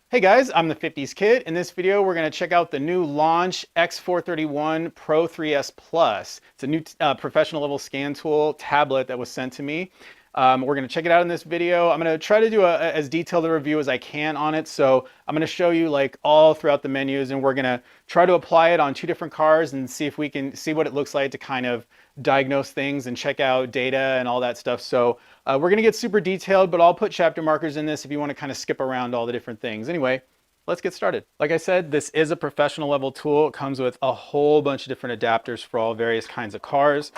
Hey guys, I'm the 50s Kid. In this video, we're going to check out the new Launch X431 Pro3s Plus. It's a new professional level scan tool tablet that was sent to me. We're going to check it out in this video. I'm going to try to do as detailed a review as I can on it. So I'm going to show you like all throughout the menus, and we're going to try to apply it on two different cars and see if we can see what it looks like to kind of diagnose things and check out data and all that stuff. So we're going to get super detailed, but I'll put chapter markers in this if you want to kind of skip around all the different things. Anyway, let's get started. Like I said, this is a professional level tool. It comes with a whole bunch of different adapters for all various kinds of cars.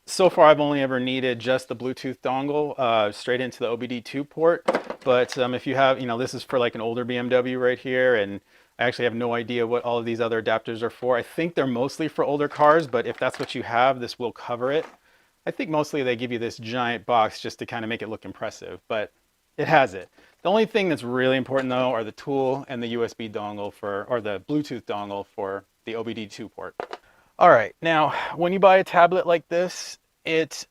So far, I've only ever needed just the Bluetooth dongle straight into the OBD2 port. But if you have, this is for like an older BMW right here, and I actually have no idea what all of these other adapters are for. I think they're mostly for older cars, but if that's what you have, this will cover it. I think mostly they give you this giant box just to kind of make it look impressive, but it has it. The only thing that's really important though are the tool and the USB dongle or the Bluetooth dongle for the OBD2 port. All right, now when you buy a tablet like this, it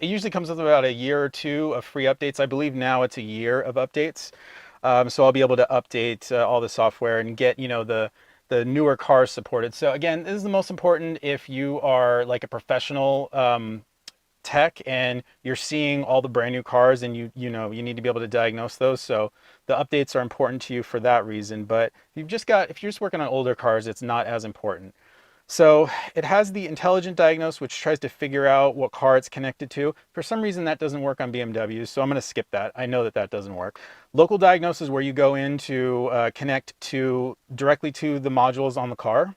usually comes with about a year or two of free updates. I believe now it's a year of updates. So I'll be able to update all the software and get, the newer cars supported. So again, this is the most important if you are like a professional tech and you're seeing all the brand new cars and you need to be able to diagnose those. So the updates are important to you for that reason. But if you're just working on older cars, it's not as important. So it has the intelligent diagnose, which tries to figure out what car it's connected to. For some reason, that doesn't work on BMWs, so I'm going to skip that. I know that that doesn't work. Local diagnose is where you go in to connect directly to the modules on the car.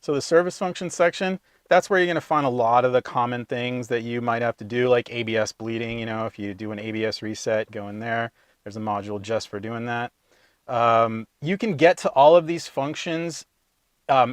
So the service function section, that's where you're going to find a lot of the common things that you might have to do, like ABS bleeding. If you do an ABS reset, go in there. There's a module just for doing that. You can get to all of these functions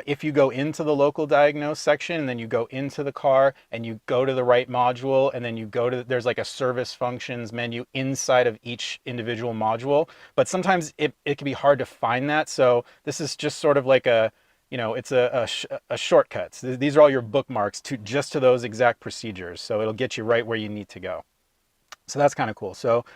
if you go into the local diagnose section, and then you go into the car and you go to the right module, and then you go to, there's like a service functions menu inside of each individual module. But sometimes it can be hard to find that. So this is just sort of like it's a shortcut. So these are all your bookmarks just to those exact procedures. So it'll get you right where you need to go. So that's kind of cool. So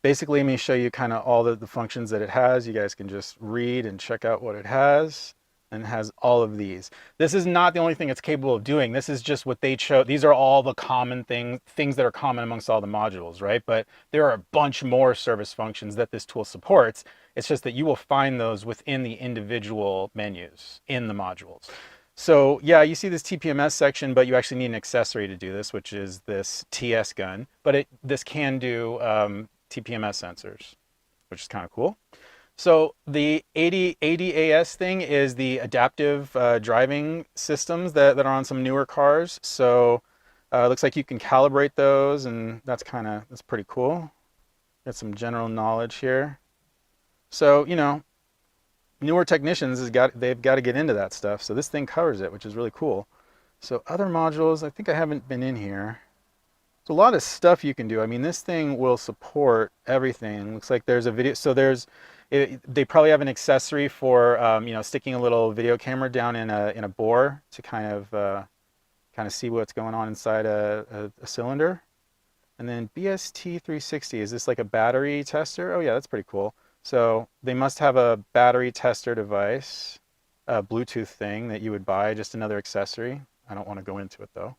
basically, let me show you kind of all the functions that it has. You guys can just read and check out what it has. And has all of these. This is not the only thing it's capable of doing. This is just what they chose. These are all the common things that are common amongst all the modules, right? But there are a bunch more service functions that this tool supports. It's just that you will find those within the individual menus in the modules. So yeah, you see this TPMS section, but you actually need an accessory to do this, which is this TS gun. But this can do TPMS sensors, which is kind of cool. So the ADAS thing is the adaptive driving systems that are on some newer cars. So it looks like you can calibrate those, and that's pretty cool. Got some general knowledge here. So, newer technicians they've got to get into that stuff. So this thing covers it, which is really cool. So other modules, I think I haven't been in here. There's a lot of stuff you can do. I mean, this thing will support everything. Looks like there's a video. So they probably have an accessory for sticking a little video camera down in a bore to kind of see what's going on inside a cylinder. And then BST360, is this like a battery tester? Oh yeah, that's pretty cool. So they must have a battery tester device, a Bluetooth thing that you would buy, just another accessory. I don't want to go into it though.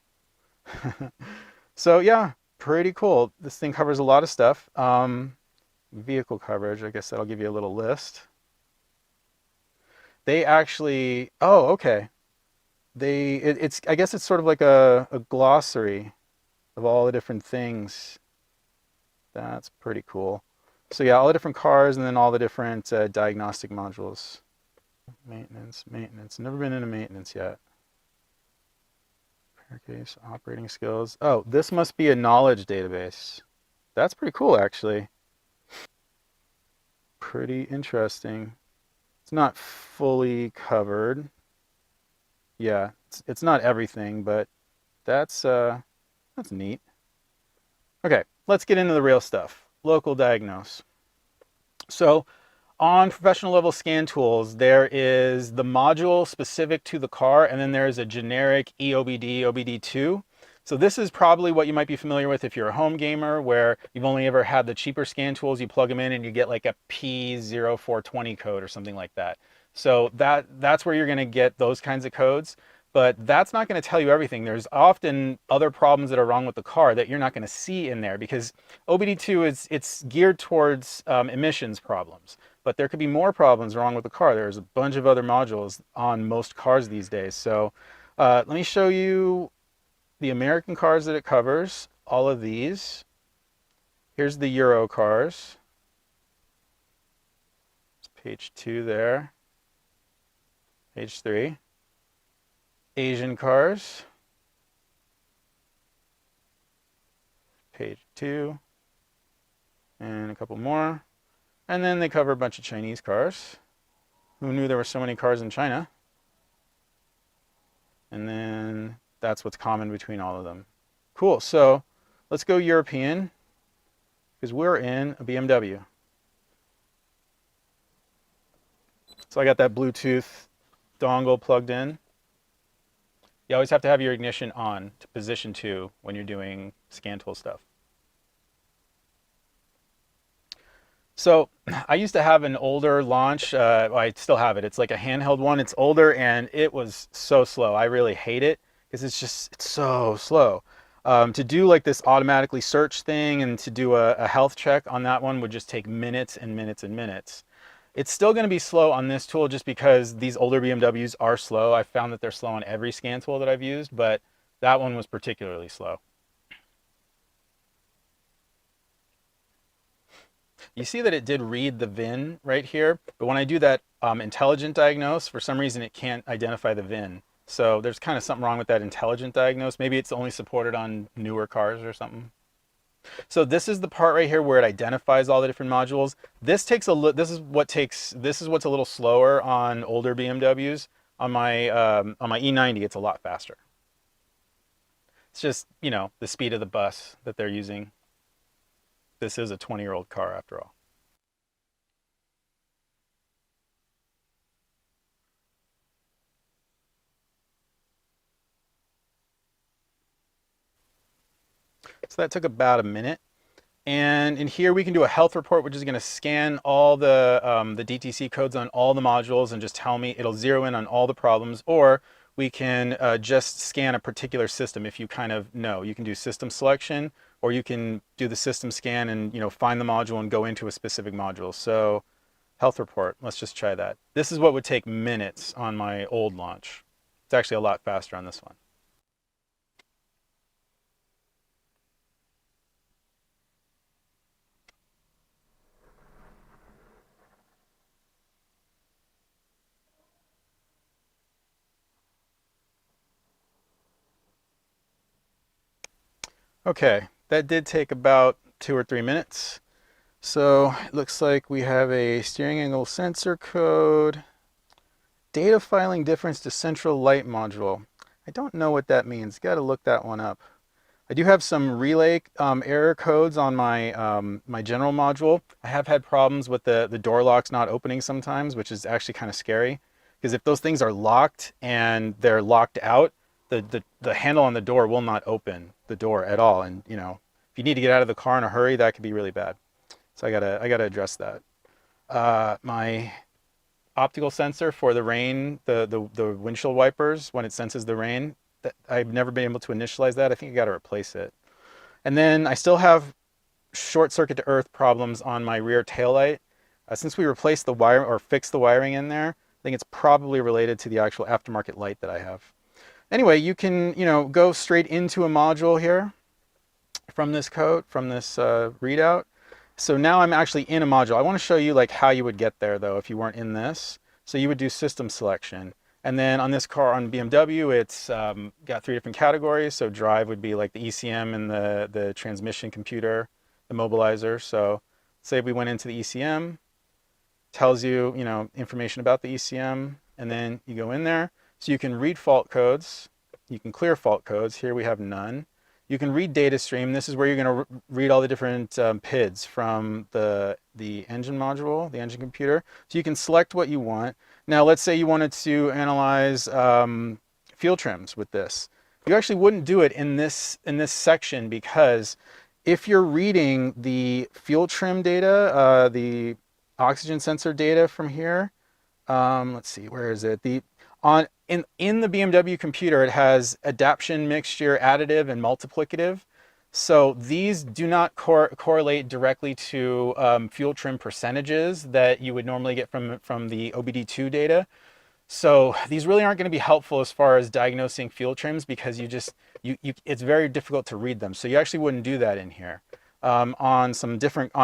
So yeah, pretty cool. This thing covers a lot of stuff. Vehicle coverage, I guess that'll give you a little list. They actually, oh, okay. I guess it's sort of like a glossary of all the different things. That's pretty cool. So yeah, all the different cars and then all the different diagnostic modules. Maintenance. Never been into maintenance yet. Repair case, operating skills. Oh, this must be a knowledge database. That's pretty cool, actually. Pretty interesting. It's not fully covered. Yeah, it's not everything, but that's neat. Okay, let's get into the real stuff. Local diagnose. So on professional level scan tools, there is the module specific to the car, and then there's a generic EOBD, OBD2. So this is probably what you might be familiar with if you're a home gamer, where you've only ever had the cheaper scan tools. You plug them in and you get like a P0420 code or something like that. So that's where you're going to get those kinds of codes. But that's not going to tell you everything. There's often other problems that are wrong with the car that you're not going to see in there, because OBD2 it's geared towards emissions problems. But there could be more problems wrong with the car. There's a bunch of other modules on most cars these days. So let me show you the American cars that it covers, all of these. Here's the Euro cars. It's page 2 there. Page 3. Asian cars. Page 2. And a couple more. And then they cover a bunch of Chinese cars. Who knew there were so many cars in China? And then that's what's common between all of them. Cool, so let's go European, because we're in a BMW. So I got that Bluetooth dongle plugged in. You always have to have your ignition on to position 2 when you're doing scan tool stuff. So I used to have an older Launch, I still have it. It's like a handheld one. It's older and it was so slow. I really hate it because it's so slow. To do like this automatically search thing and to do a health check on that one would just take minutes and minutes and minutes. It's still going to be slow on this tool just because these older BMWs are slow. I found that they're slow on every scan tool that I've used, but that one was particularly slow. You see that it did read the VIN right here, but when I do that intelligent diagnose, for some reason it can't identify the VIN. So there's kind of something wrong with that intelligent diagnose. Maybe it's only supported on newer cars or something. So this is the part right here where it identifies all the different modules. This takes a this is what's a little slower on older BMWs. On my E90, it's a lot faster. It's just, you know, the speed of the bus that they're using. This is a 20-year-old car after all. So that took about a minute. And in here we can do a health report, which is going to scan all the DTC codes on all the modules and just tell me, it'll zero in on all the problems. Or we can just scan a particular system if you kind of know. You can do system selection, or you can do the system scan and, you know, find the module and go into a specific module. So health report, let's just try that. This is what would take minutes on my old Launch. It's actually a lot faster on this one. Okay, that did take about 2 or 3 minutes. So it looks like we have a steering angle sensor code, data filing difference to central light module. I don't know what that means. Got to look that one up. I do have some relay error codes on my my general module. I have had problems with the door locks not opening sometimes, which is actually kind of scary, because if those things are locked and they're locked out, the handle on the door will not open the door at all. And, you know, if you need to get out of the car in a hurry, that could be really bad. So I gotta address that. My optical sensor for the rain, the windshield wipers, when it senses the rain, I've never been able to initialize that. I think I got to replace it. And then I still have short circuit to earth problems on my rear taillight. Since we replaced the wire or fixed the wiring in there, I think it's probably related to the actual aftermarket light that I have. Anyway, you can, you know, go straight into a module here from this code, from this readout. So now I'm actually in a module. I want to show you like how you would get there though if you weren't in this. So you would do system selection. And then on this car, on BMW, it's got 3 different categories. So drive would be like the ECM and the transmission computer, the mobilizer. So say we went into the ECM, tells you, you know, information about the ECM, and then you go in there. So you can read fault codes, you can clear fault codes. Here we have none. You can read data stream. This is where you're going to read all the different PIDs from the engine module, the engine computer. So you can select what you want. Now let's say you wanted to analyze fuel trims with this. You actually wouldn't do it in this section, because if you're reading the fuel trim data, the oxygen sensor data from here, let's see, where is it? In the BMW computer, it has adaptation, mixture, additive, and multiplicative. So these do not correlate directly to fuel trim percentages that you would normally get from the OBD2 data. So these really aren't going to be helpful as far as diagnosing fuel trims, because it's very difficult to read them. So you actually wouldn't do that in here. On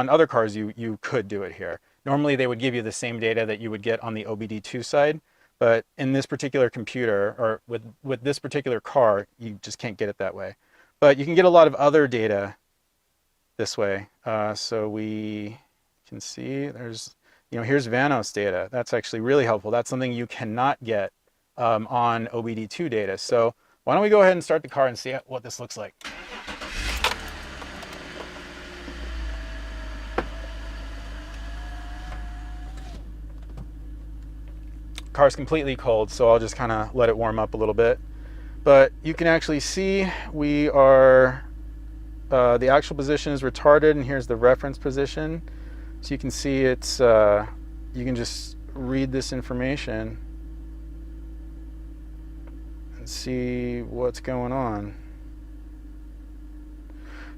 other cars, you could do it here. Normally they would give you the same data that you would get on the OBD2 side, but in this particular computer, or with this particular car, you just can't get it that way. But you can get a lot of other data this way. So we can see here's Vanos data. That's actually really helpful. That's something you cannot get on OBD2 data. So why don't we go ahead and start the car and see what this looks like. Car's completely cold, so I'll just kind of let it warm up a little bit. But you can actually see we are, the actual position is retarded, and here's the reference position. So you can see it's, you can just read this information and see what's going on.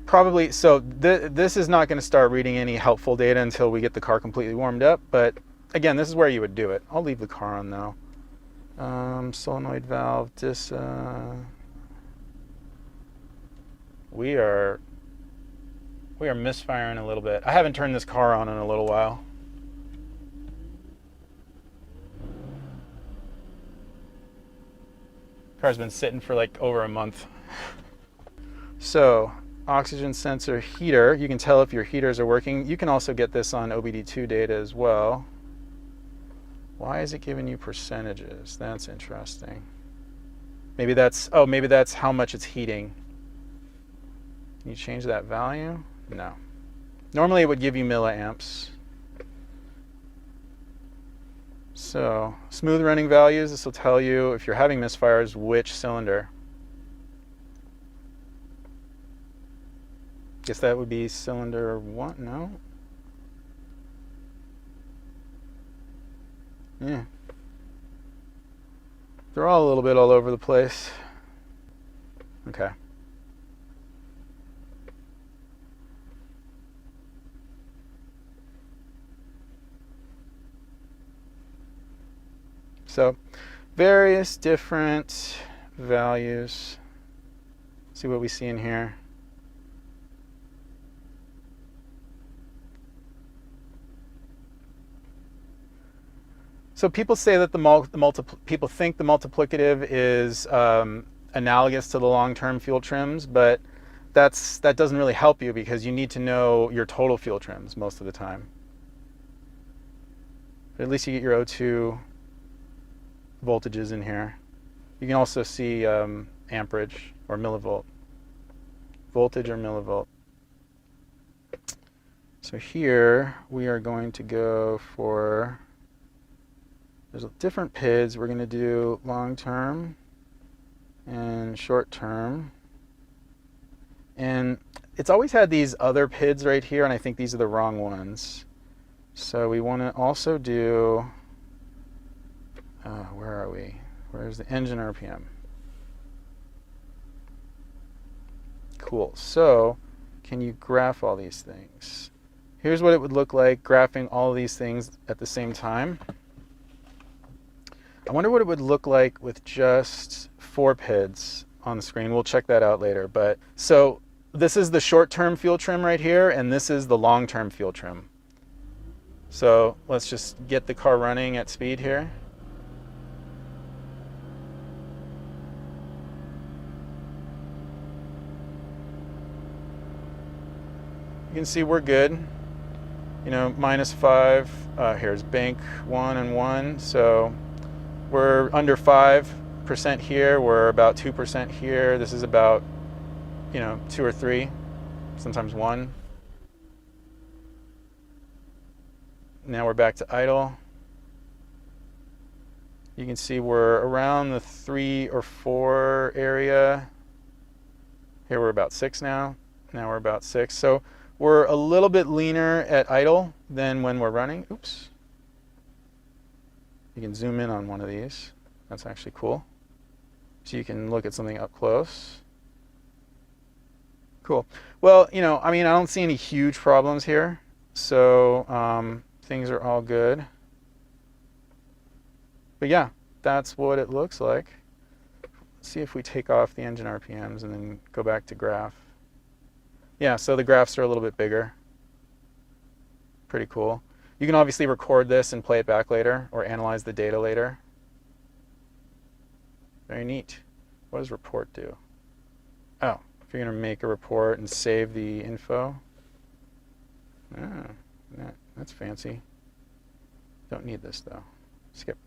Probably, so this is not going to start reading any helpful data until we get the car completely warmed up, but again, this is where you would do it. I'll leave the car on though. Solenoid valve, we are misfiring a little bit. I haven't turned this car on in a little while. Car's been sitting for like over a month. So, oxygen sensor heater, you can tell if your heaters are working. You can also get this on OBD2 data as well. Why is it giving you percentages? That's interesting. Maybe that's how much it's heating. Can you change that value? No. Normally it would give you milliamps. So, smooth running values, this will tell you if you're having misfires, which cylinder. Guess that would be cylinder 1, no? Yeah. They're all a little bit all over the place. Okay. So, various different values. See what we see in here. So people say that people think the multiplicative is analogous to the long-term fuel trims, but that doesn't really help you, because you need to know your total fuel trims most of the time. But at least you get your O2 voltages in here. You can also see amperage or millivolt, voltage or millivolt. So here we are going to go for, there's different PIDs. We're going to do long term and short term. And it's always had these other PIDs right here, and I think these are the wrong ones. So we want to also do, where are we? Where's the engine RPM? Cool. So can you graph all these things? Here's what it would look like graphing all of these things at the same time. I wonder what it would look like with just 4 PIDs on the screen. We'll check that out later. But so this is the short-term fuel trim right here, and this is the long-term fuel trim. So let's just get the car running at speed here. You can see we're good. You know, -5. Here's bank 1 and 1. So we're under 5% here. We're about 2% here. This is about, 2 or 3, sometimes 1. Now we're back to idle. You can see we're around the 3 or 4 area. Here we're about 6 now. Now we're about 6. So we're a little bit leaner at idle than when we're running. Oops. You can zoom in on one of these. That's actually cool. So you can look at something up close. Cool. Well, you know, I mean, I don't see any huge problems here. So things are all good. But yeah, that's what it looks like. Let's see if we take off the engine RPMs and then go back to graph. Yeah, so the graphs are a little bit bigger. Pretty cool. You can obviously record this and play it back later or analyze the data later. Very neat. What does report do? Oh, if you're going to make a report and save the info. Ah, that's fancy. Don't need this though. Skip.